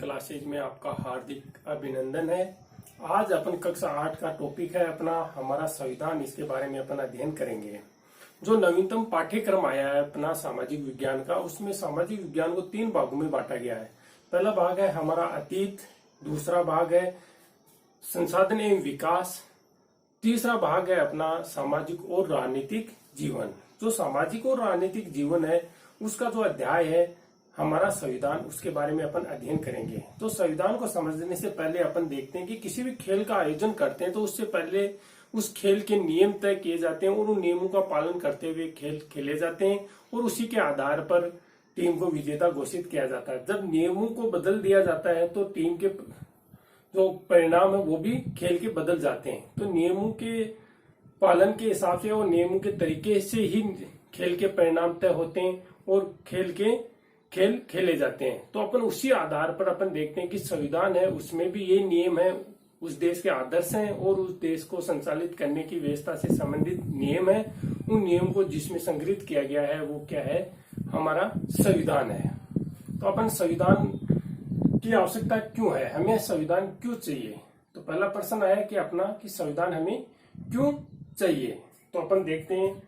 Classes में आपका हार्दिक अभिनंदन है। आज अपन कक्षा 8 का टॉपिक है अपना हमारा संविधान। इसके बारे में अपन अध्ययन करेंगे। जो नवीनतम पाठ्यक्रम आया है अपना सामाजिक विज्ञान का, उसमें सामाजिक विज्ञान को 3 भागों में बांटा गया है। पहला भाग है हमारा अतीत, दूसरा भाग है संसाधन एवं विकास, तीसरा भाग है अपना सामाजिक और राजनीतिक जीवन। जो सामाजिक और राजनीतिक जीवन है उसका जो अध्याय है हमारा संविधान, उसके बारे में अपन अध्ययन करेंगे। तो संविधान को समझने से पहले अपन देखते हैं कि किसी भी खेल का आयोजन करते हैं तो उससे पहले उस खेल के नियम तय किए जाते हैं और उन नियमों का पालन करते हुए खेल खेले जाते हैं और उसी के आधार पर टीम को विजेता घोषित किया जाता है। जब नियमों को बदल दिया जाता है तो टीम के जो परिणाम है वो भी खेल के बदल जाते हैं। तो नियमों के पालन के हिसाब से और नियमों के तरीके से ही खेल के परिणाम तय होते हैं और खेल खेले जाते हैं। तो अपन उसी आधार पर अपन देखते हैं कि संविधान है उसमें भी ये नियम है, उस देश के आदर्श हैं और उस देश को संचालित करने की व्यवस्था से संबंधित नियम है। उन नियम को जिसमें संग्रहित किया गया है वो क्या है, हमारा संविधान है। तो अपन संविधान की आवश्यकता क्यों है, हमें संविधान क्यों चाहिए। तो पहला प्रश्न आया कि अपना कि संविधान हमें क्यों चाहिए। तो अपन देखते हैं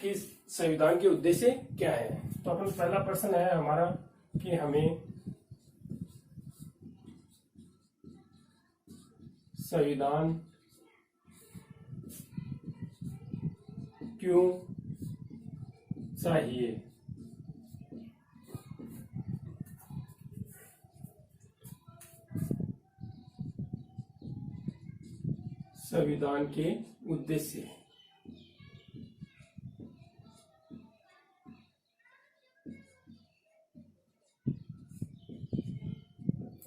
कि संविधान के उद्देश्य क्या है। तो अपन पहला प्रश्न है हमारा कि हमें संविधान क्यों चाहिए। संविधान के उद्देश्य,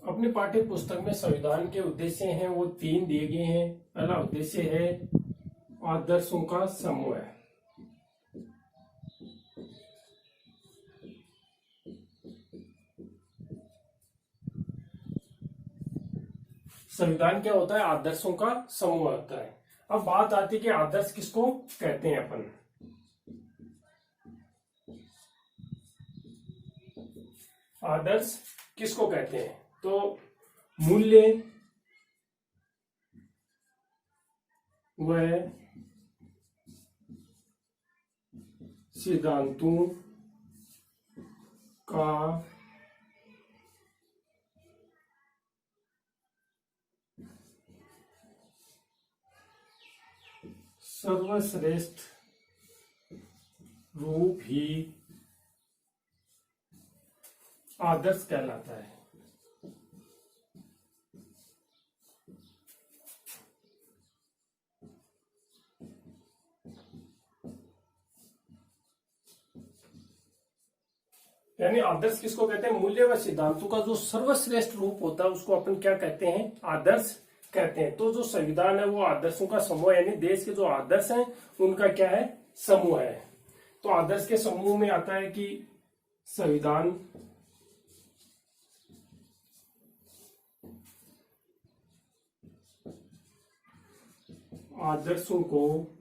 अपने पाठ्य पुस्तक में संविधान के उद्देश्य हैं वो 3 दिए गए हैं। पहला उद्देश्य है आदर्शों का समूह है। संविधान क्या होता है, आदर्शों का समूह होता है। अब बात आती है कि आदर्श किसको कहते हैं। अपन आदर्श किसको कहते हैं, तो मूल्य व सिद्धांतों का सर्वश्रेष्ठ रूप ही आदर्श कहलाता है। यानी आदर्श किसको कहते हैं, मूल्य व सिद्धांतों का जो सर्वश्रेष्ठ रूप होता है उसको अपन क्या कहते हैं, आदर्श कहते हैं। तो जो संविधान है वो आदर्शों का समूह, यानी देश के जो आदर्श हैं उनका क्या है, समूह है। तो आदर्श के समूह में आता है कि संविधान आदर्शों को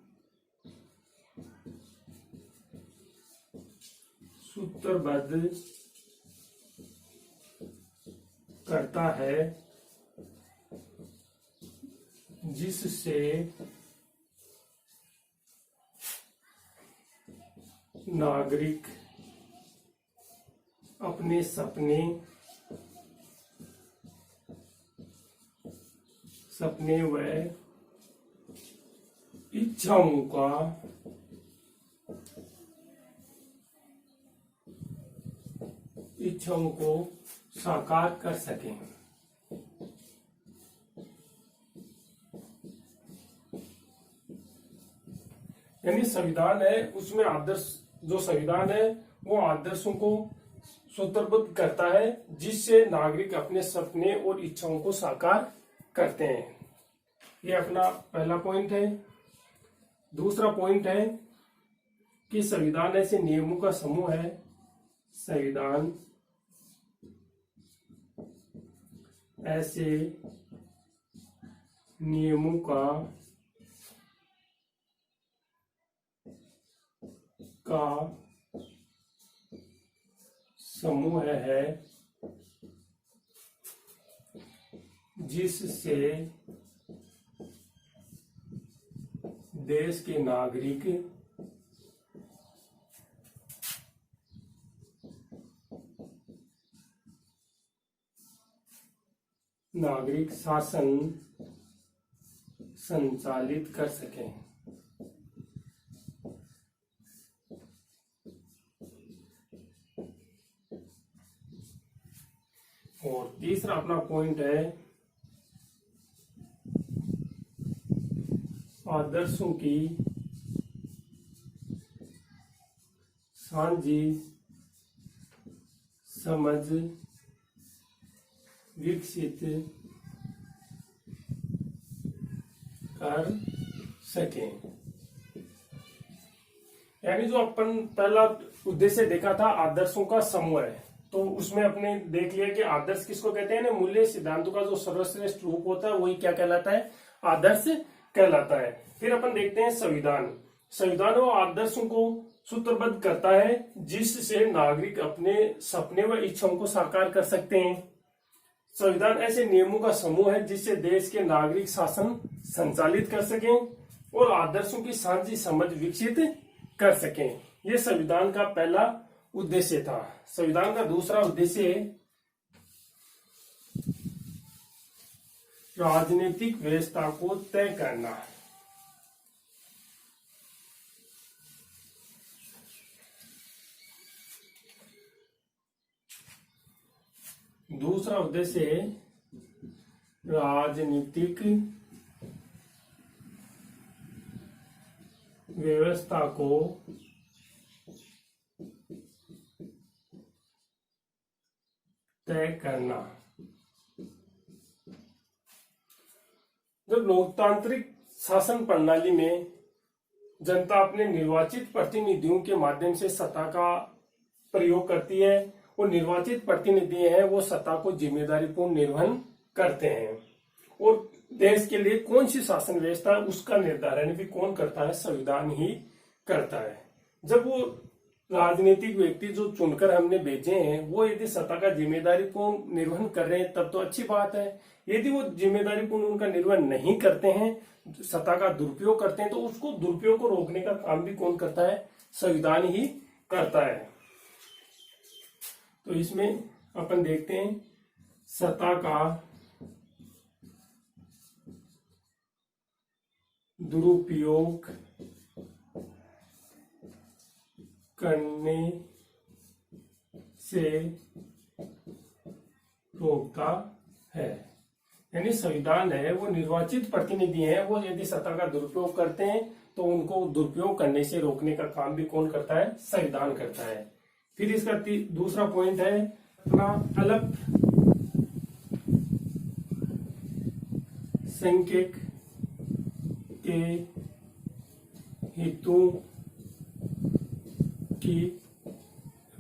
सूत्रबद्ध करता है जिससे नागरिक अपने सपने व इच्छाओं को साकार कर सकें। यानी संविधान है उसमें आदर्श, जो संविधान है वो आदर्शों को सूत्रबद्ध करता है जिससे नागरिक अपने सपने और इच्छाओं को साकार करते हैं। ये अपना पहला पॉइंट है। दूसरा पॉइंट है कि संविधान ऐसे नियमों का समूह है। संविधान ऐसे नियमों का समूह है जिससे देश के नागरिक शासन संचालित कर सकें। और तीसरा अपना पॉइंट है आदर्शों की साझी समझ विकसित कर सकें। यानी जो अपन पहला उद्देश्य देखा था आदर्शों का समूह है, तो उसमें अपने देख लिया कि आदर्श किसको कहते हैं ना, मूल्य सिद्धांतों का जो सर्वश्रेष्ठ रूप होता है वही क्या कहलाता है, आदर्श कहलाता है। फिर अपन देखते हैं संविधान। संविधान वो आदर्शों को सूत्रबद्ध करता है जिससे नागरिक अपने सपने व इच्छाओं को साकार कर सकते हैं। संविधान ऐसे नियमों का समूह है जिससे देश के नागरिक शासन संचालित कर सकें और आदर्शों की साझी समझ विकसित कर सकें। यह संविधान का पहला उद्देश्य था। संविधान का दूसरा उद्देश्य है राजनीतिक व्यवस्था को तय करना। दूसरा उद्देश्य है राजनीतिक व्यवस्था को तय करना। जब लोकतांत्रिक शासन प्रणाली में जनता अपने निर्वाचित प्रतिनिधियों के माध्यम से सत्ता का प्रयोग करती है और निर्वाचित प्रतिनिधि हैं वो सत्ता को जिम्मेदारीपूर्ण निर्वहन करते हैं, और देश के लिए कौन सी शासन व्यवस्था है उसका निर्धारण भी कौन करता है, संविधान ही करता है। जब वो राजनीतिक व्यक्ति जो चुनकर हमने भेजे हैं वो यदि सत्ता का जिम्मेदारीपूर्ण निर्वहन कर रहे हैं तब तो अच्छी बात है। यदि वो जिम्मेदारीपूर्ण उनका निर्वहन नहीं करते हैं, सत्ता का दुरुपयोग करते हैं, तो उसको दुरुपयोग को रोकने का काम भी कौन करता है, संविधान ही करता है। तो इसमें अपन देखते हैं सत्ता का दुरुपयोग करने से रोकता है। यानी संविधान है वो निर्वाचित प्रतिनिधि हैं, वो यदि सत्ता का दुरुपयोग करते हैं तो उनको दुरुपयोग करने से रोकने का काम भी कौन करता है, संविधान करता है। फिर इसका दूसरा पॉइंट है अपना अल्पसंख्यक के हितों की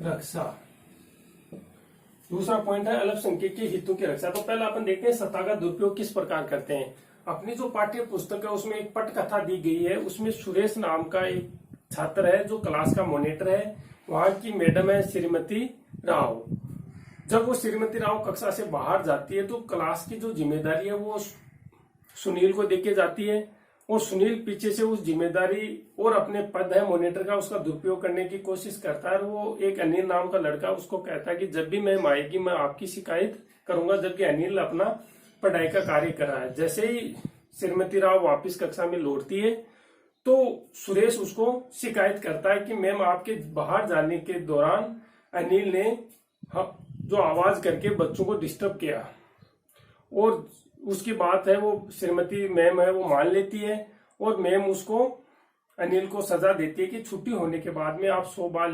रक्षा। दूसरा पॉइंट है अल्पसंख्यक के हितों की रक्षा। तो पहले अपन देखते हैं सत्ता का दुरुपयोग किस प्रकार करते हैं। अपनी जो पाठ्य पुस्तक है उसमें एक पटकथा दी गई है, उसमें सुरेश नाम का एक छात्र है जो क्लास का मॉनिटर है, वहां की मैडम है श्रीमती राव। जब वो श्रीमती राव कक्षा से बाहर जाती है तो क्लास की जो जिम्मेदारी है वो सुनील को देके जाती है, और सुनील पीछे से उस जिम्मेदारी और अपने पद है मॉनिटर का उसका दुरुपयोग करने की कोशिश करता है। वो एक अनिल नाम का लड़का उसको कहता है कि जब भी मैम आएगी मैं आपकी शिकायत करूंगा, जबकि अनिल अपना पढ़ाई का कार्य कर रहा है। जैसे ही श्रीमती राव वापस कक्षा में लौटती है तो सुरेश उसको शिकायत करता है कि मैम आपके बाहर जाने के दौरान अनिल ने जो आवाज करके बच्चों को डिस्टर्ब किया, और उसकी बात है वो श्रीमती मैम है वो मान लेती है, और मैम उसको अनिल को सजा देती है कि छुट्टी होने के बाद में आप 100 बार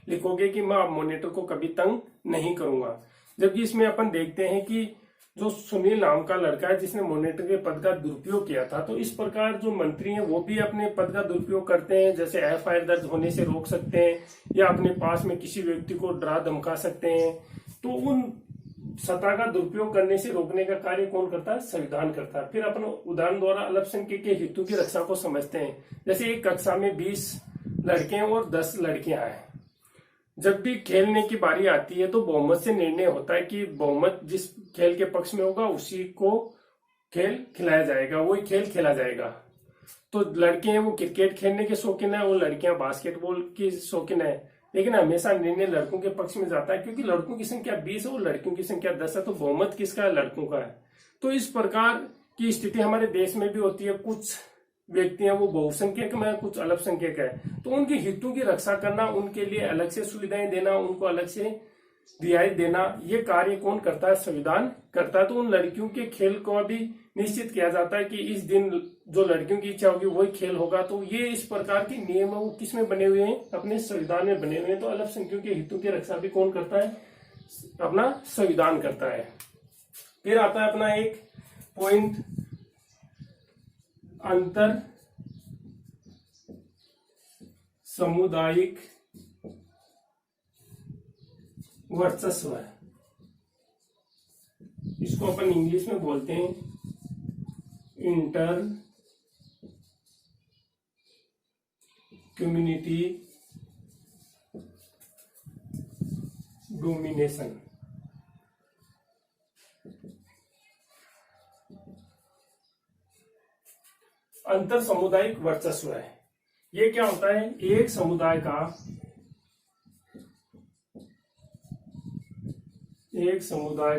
लिखोगे कि मैं आप मॉनिटर को कभी तंग नहीं करूंगा। जबकि इसमें अपन देखते हैं कि जो सुनील नाम का लड़का है जिसने मॉनिटर के पद का दुरुपयोग किया था, तो इस प्रकार जो मंत्री हैं वो भी अपने पद का दुरुपयोग करते हैं, जैसे एफआईआर दर्ज होने से रोक सकते हैं या अपने पास में किसी व्यक्ति को डरा धमका सकते हैं। तो उन सत्ता का दुरुपयोग करने से रोकने का कार्य कौन करता है, संविधान करता है। फिर अपन उदाहरण द्वारा अल्पसंख्यक के हितों की रक्षा को समझते हैं। जैसे एक कक्षा में 20 लड़के और 10 लड़कियां हैं। जब भी खेलने की बारी आती है तो बहुमत से निर्णय होता है कि बहुमत जिस खेल के पक्ष में होगा उसी को खेल खिलाया जाएगा, वही खेल खेला जाएगा। तो लड़के हैं वो क्रिकेट खेलने के शौकीन है, वो लड़कियां बास्केटबॉल की शौकीन है, लेकिन हमेशा निर्णय लड़कों के पक्ष में जाता है, क्योंकि लड़कों की संख्या 20 है और लड़कियों की संख्या 10 है, तो बहुमत किसका है? लड़कों का है। तो इस प्रकार की स्थिति हमारे देश में भी होती है। कुछ व्यक्ति हैं वो बहुसंख्यक में, कुछ अल्पसंख्यक है, तो उनके हितों की रक्षा करना, उनके लिए अलग से सुविधाएं देना, उनको अलग से रियायत देना, ये कार्य कौन करता है? संविधान करता है। तो उन लड़कियों के खेल को भी निश्चित किया जाता है कि इस दिन जो लड़कियों की इच्छा होगी वही खेल होगा। तो ये इस प्रकार के नियम वो किस में बने हुए हैं? अपने संविधान में बने हुए हैं। तो अल्पसंख्यकों के हितों की रक्षा भी कौन करता है? अपना संविधान करता है। फिर आता है अपना एक पॉइंट, अंतर सामुदायिक वर्चस्व है। इसको अपन इंग्लिश में बोलते हैं इंटर कम्युनिटी डोमिनेशन। अंतर सामुदायिक वर्चस्व है। ये क्या होता है? एक समुदाय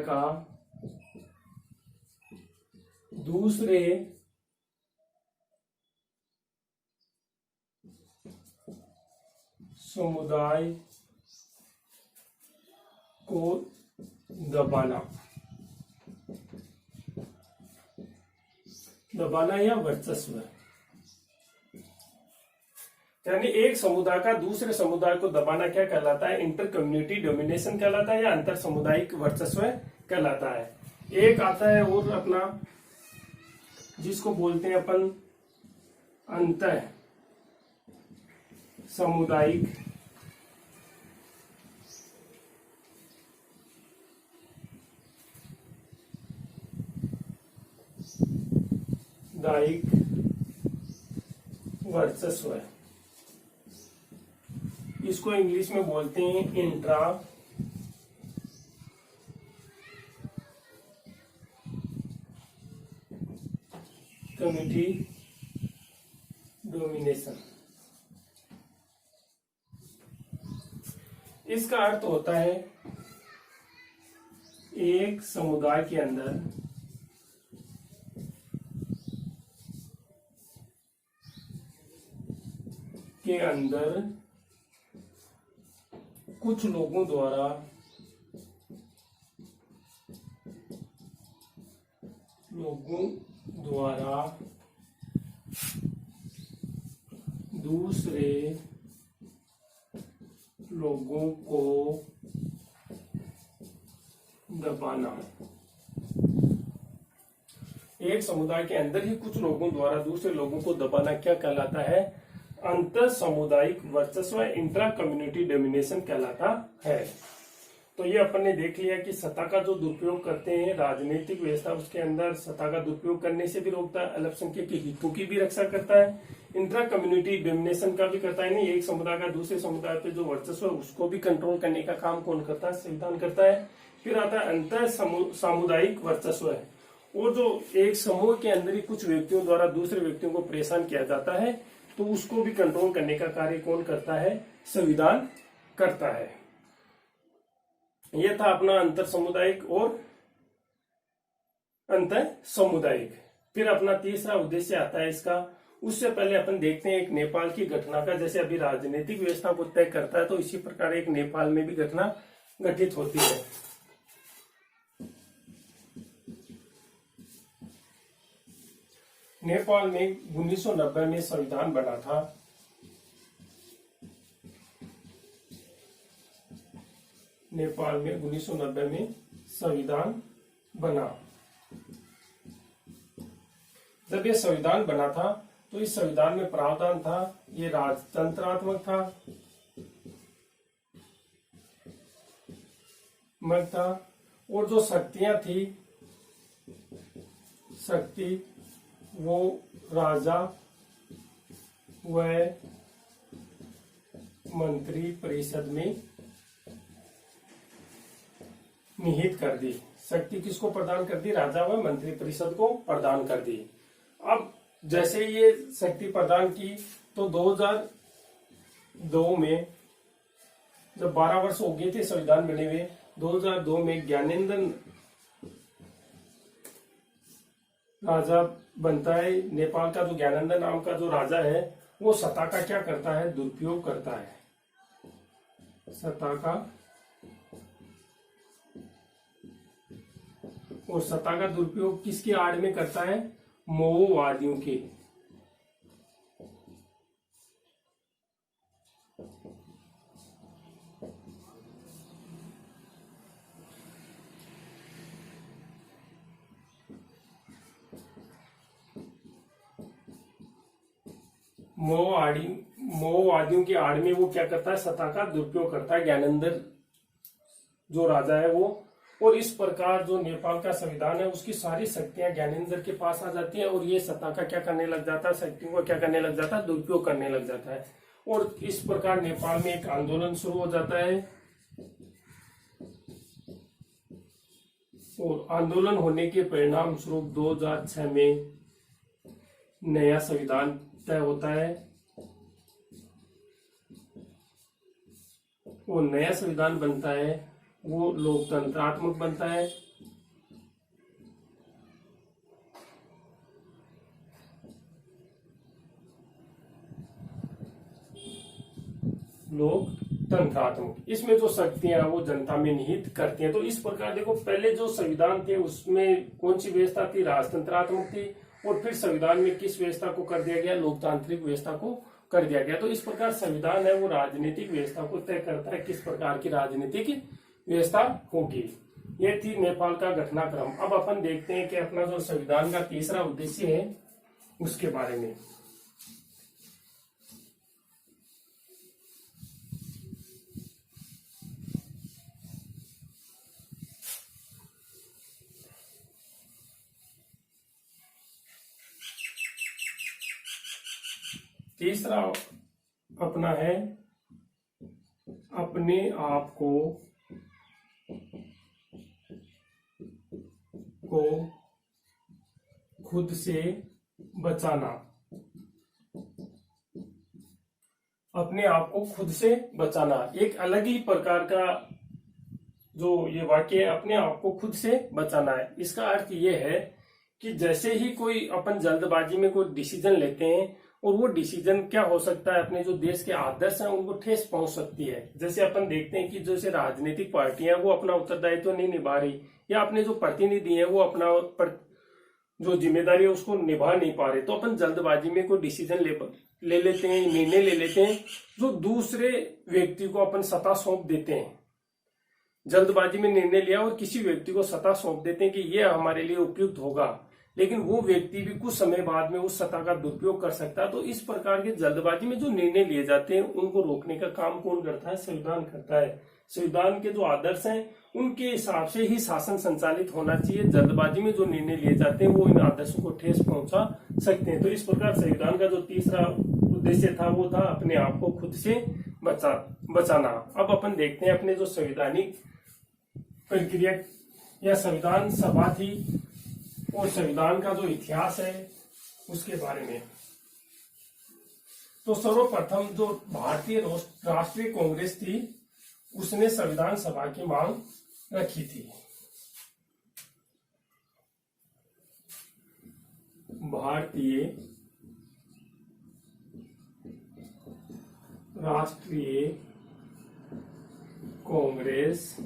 का दूसरे समुदाय को दबाना या वर्चस्व है। यानी एक समुदाय का दूसरे समुदाय को दबाना क्या कहलाता है? इंटर कम्युनिटी डोमिनेशन कहलाता है या अंतर सामुदायिक वर्चस्व कहलाता है। एक आता है और अपना जिसको बोलते हैं अपन अंतर सामुदायिक वर्चस्व है। इसको इंग्लिश में बोलते हैं इंट्रा कम्युनिटी डोमिनेशन। इसका अर्थ होता है एक समुदाय के अंदर कुछ लोगों द्वारा दूसरे लोगों को दबाना। एक समुदाय के अंदर ही कुछ लोगों द्वारा दूसरे लोगों को दबाना क्या कहलाता है? अंतर सामुदायिक वर्चस्व, इंट्रा कम्युनिटी डोमिनेशन कहलाता है। तो ये अपन ने देख लिया कि सत्ता का जो दुरुपयोग करते हैं राजनीतिक व्यवस्था, उसके अंदर सत्ता का दुरुपयोग करने से भी रोकता है, अल्पसंख्यक के हितों की भी रक्षा करता है, इंट्रा कम्युनिटी डोमिनेशन का भी करता है। नहीं, एक समुदाय का दूसरे समुदाय पे जो वर्चस्व है उसको भी कंट्रोल करने का काम कौन करता है? संविधान करता है। फिर आता है अंतर सामुदायिक वर्चस्व है, और जो एक समूह के अंदर ही कुछ व्यक्तियों द्वारा दूसरे व्यक्तियों को परेशान किया जाता है, तो उसको भी कंट्रोल करने का कार्य कौन करता है? संविधान करता है। यह था अपना अंतर सामुदायिक और अंतर सामुदायिक। फिर अपना तीसरा उद्देश्य आता है इसका। उससे पहले अपन देखते हैं एक नेपाल की घटना का। जैसे अभी राजनीतिक व्यवस्था को तय करता है, तो इसी प्रकार एक नेपाल में भी घटना घटित होती है। नेपाल में 1990 में संविधान बना था। नेपाल में 1990 में संविधान बना। जब ये संविधान बना था तो इस संविधान में प्रावधान था, ये राजतंत्रात्मक था, और जो शक्तियां थी, शक्ति वो राजा व मंत्री परिषद में निहित कर दी। शक्ति किसको प्रदान कर दी? राजा व मंत्री परिषद को प्रदान कर दी। अब जैसे ये शक्ति प्रदान की तो 2002 में जब 12 वर्ष हो गए थे संविधान बने हुए, 2002 में ज्ञानेंद्र राजा बनता है। नेपाल का जो ज्ञानेंद्र नाम का जो राजा है वो सत्ता का क्या करता है? दुरुपयोग करता है। सत्ता का और सत्ता का दुरुपयोग किसकी आड़ में करता है? माओवादियों के। माओवादियों की आड़ में वो क्या करता है? सत्ता का दुरुपयोग करता है ज्ञानेंद्र जो राजा है वो। और इस प्रकार जो नेपाल का संविधान है उसकी सारी शक्तियां ज्ञानेंद्र के पास आ जाती हैं और ये सत्ता का क्या करने लग जाता है? शक्तियों को क्या करने लग जाता है? दुरुपयोग करने लग जाता है। और इस प्रकार नेपाल में एक आंदोलन शुरू हो जाता है और आंदोलन होने के परिणाम स्वरूप 2006 में नया संविधान तय होता है और नया संविधान बनता है वो लोकतंत्रात्मक बनता है। लोकतंत्रात्मक, इसमें जो शक्तियां वो जनता में निहित करती हैं। तो इस प्रकार देखो, पहले जो संविधान थे उसमें कौन सी व्यवस्था थी? राजतंत्रात्मक थी। और फिर संविधान में किस व्यवस्था को कर दिया गया? लोकतांत्रिक व्यवस्था को कर दिया गया। तो इस प्रकार संविधान है वो राजनीतिक व्यवस्था को तय करता है, किस प्रकार की राजनीतिक व्यवस्था होगी। ये थी नेपाल का घटनाक्रम। अब अपन देखते हैं कि अपना जो संविधान का तीसरा उद्देश्य है उसके बारे में। तीसरा अपना है अपने आप को खुद से बचाना। अपने आप को खुद से बचाना एक अलग ही प्रकार का जो ये वाक्य है, अपने आप को खुद से बचाना है। इसका अर्थ ये है कि जैसे ही कोई अपन जल्दबाजी में कोई डिसीजन लेते हैं और वो डिसीजन क्या हो सकता है, अपने जो देश के आदर्श हैं उनको ठेस पहुंच सकती है। जैसे अपन देखते हैं कि जैसे राजनीतिक पार्टियां वो अपना उत्तरदायित्व नहीं निभा रही या अपने जो प्रतिनिधि हैं वो अपना जो जिम्मेदारी है उसको निभा नहीं पा रहे, तो अपन जल्दबाजी में कोई डिसीजन ले लेते हैं, निर्णय ले लेते हैं जो दूसरे व्यक्ति को अपन सत्ता सौंप देते हैं। जल्दबाजी में निर्णय लिया और किसी व्यक्ति को सत्ता सौंप देते हैं कि ये हमारे लिए उपयुक्त होगा, लेकिन वो व्यक्ति भी कुछ समय बाद में उस सत्ता का दुरुपयोग कर सकता है। तो इस प्रकार के जल्दबाजी में जो निर्णय लिए जाते हैं उनको रोकने का काम कौन करता है? संविधान करता है। संविधान के जो आदर्श हैं उनके हिसाब से ही शासन संचालित होना चाहिए। जल्दबाजी में जो निर्णय लिए जाते हैं वो इन आदर्शों को ठेस पहुंचा सकते हैं। तो इस प्रकार संविधान का जो तीसरा उद्देश्य था वो था अपने आप को खुद से बचाना। अब अपन देखते हैं अपने जो संवैधानिक प्रक्रिया या संविधान सभा थी और संविधान का जो इतिहास है उसके बारे में। तो सर्वप्रथम जो भारतीय राष्ट्रीय कांग्रेस थी उसने संविधान सभा की मांग रखी थी। भारतीय राष्ट्रीय कांग्रेस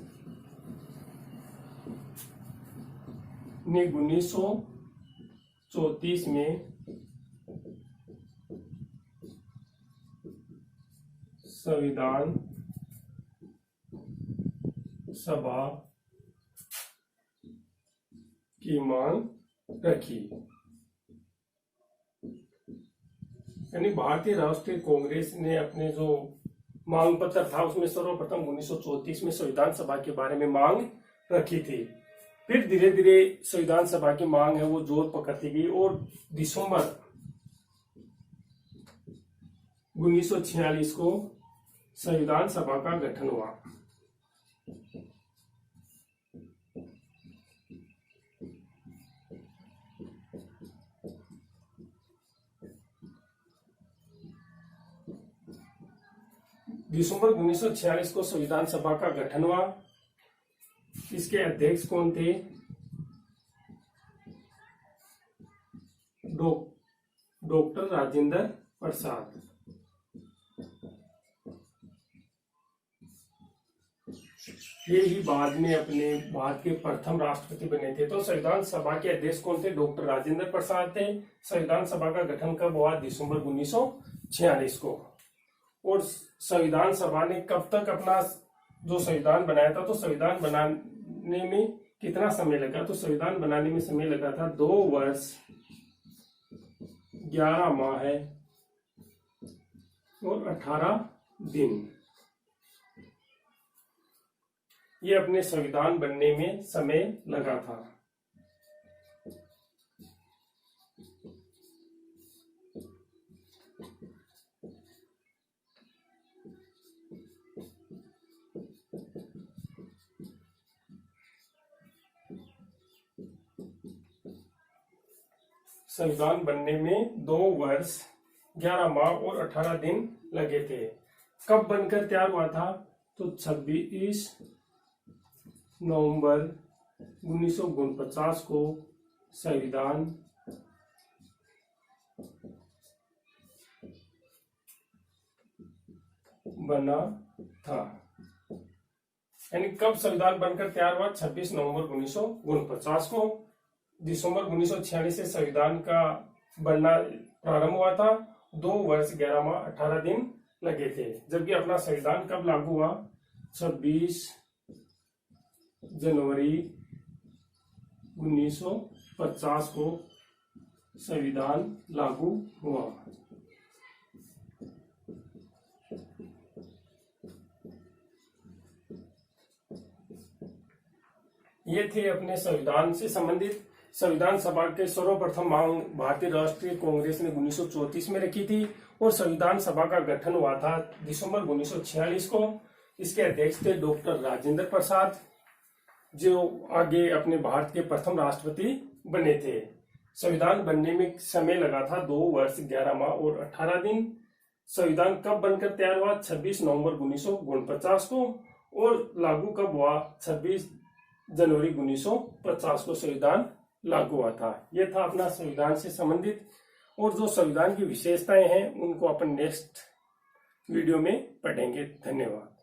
ने 1934 में संविधान सभा की मांग रखी। यानी भारतीय राष्ट्रीय कांग्रेस ने अपने जो मांग पत्र था उसमें सर्वप्रथम 1934 में संविधान सभा के बारे में मांग रखी थी। फिर धीरे धीरे संविधान सभा की मांग है वो जोर पकड़ती गई और दिसंबर 1946 को संविधान सभा का गठन हुआ। दिसंबर 1946 को संविधान सभा का गठन हुआ। इसके अध्यक्ष कौन थे? डॉक्टर राजेंद्र प्रसाद। ये ही बाद में अपने भारत के प्रथम राष्ट्रपति बने थे। तो संविधान सभा के अध्यक्ष कौन थे? डॉक्टर राजेंद्र प्रसाद थे। संविधान सभा का गठन कब हुआ? दिसंबर 1946 को। और संविधान सभा ने कब तक अपना जो संविधान बनाया था, तो संविधान बनाने में कितना समय लगा? तो संविधान बनाने में समय लगा था 2 वर्ष 11 माह और 18 दिन। ये अपने संविधान बनने में समय लगा था। संविधान बनने में 2 वर्ष 11 माह और 18 दिन लगे थे। कब बनकर तैयार हुआ था? तो 26 नवंबर 1949 को संविधान बना था। यानी कब संविधान बनकर तैयार हुआ? 26 नवंबर 1949 को। दिसंबर 1946 से संविधान का बनना प्रारंभ हुआ था। 2 वर्ष 11 माह 18 दिन लगे थे। जबकि अपना संविधान कब लागू हुआ? 26 जनवरी 1950 को संविधान लागू हुआ। ये थे अपने संविधान से संबंधित। संविधान सभा के सर्वप्रथम मांग भारतीय राष्ट्रीय कांग्रेस ने 1934 में रखी थी और संविधान सभा का गठन हुआ था दिसंबर 1946 को। इसके अध्यक्ष थे डॉक्टर राजेंद्र प्रसाद, जो आगे अपने भारत के प्रथम राष्ट्रपति बने थे। संविधान बनने में समय लगा था 2 वर्ष 11 माह और 18 दिन। संविधान कब बनकर तैयार हुआ? 26 नवंबर 1949 को। और लागू कब हुआ? 26 जनवरी 1950 को संविधान लागू हुआ था। यह था अपना संविधान से संबंधित। और जो संविधान की विशेषताएं हैं उनको अपन नेक्स्ट वीडियो में पढ़ेंगे। धन्यवाद।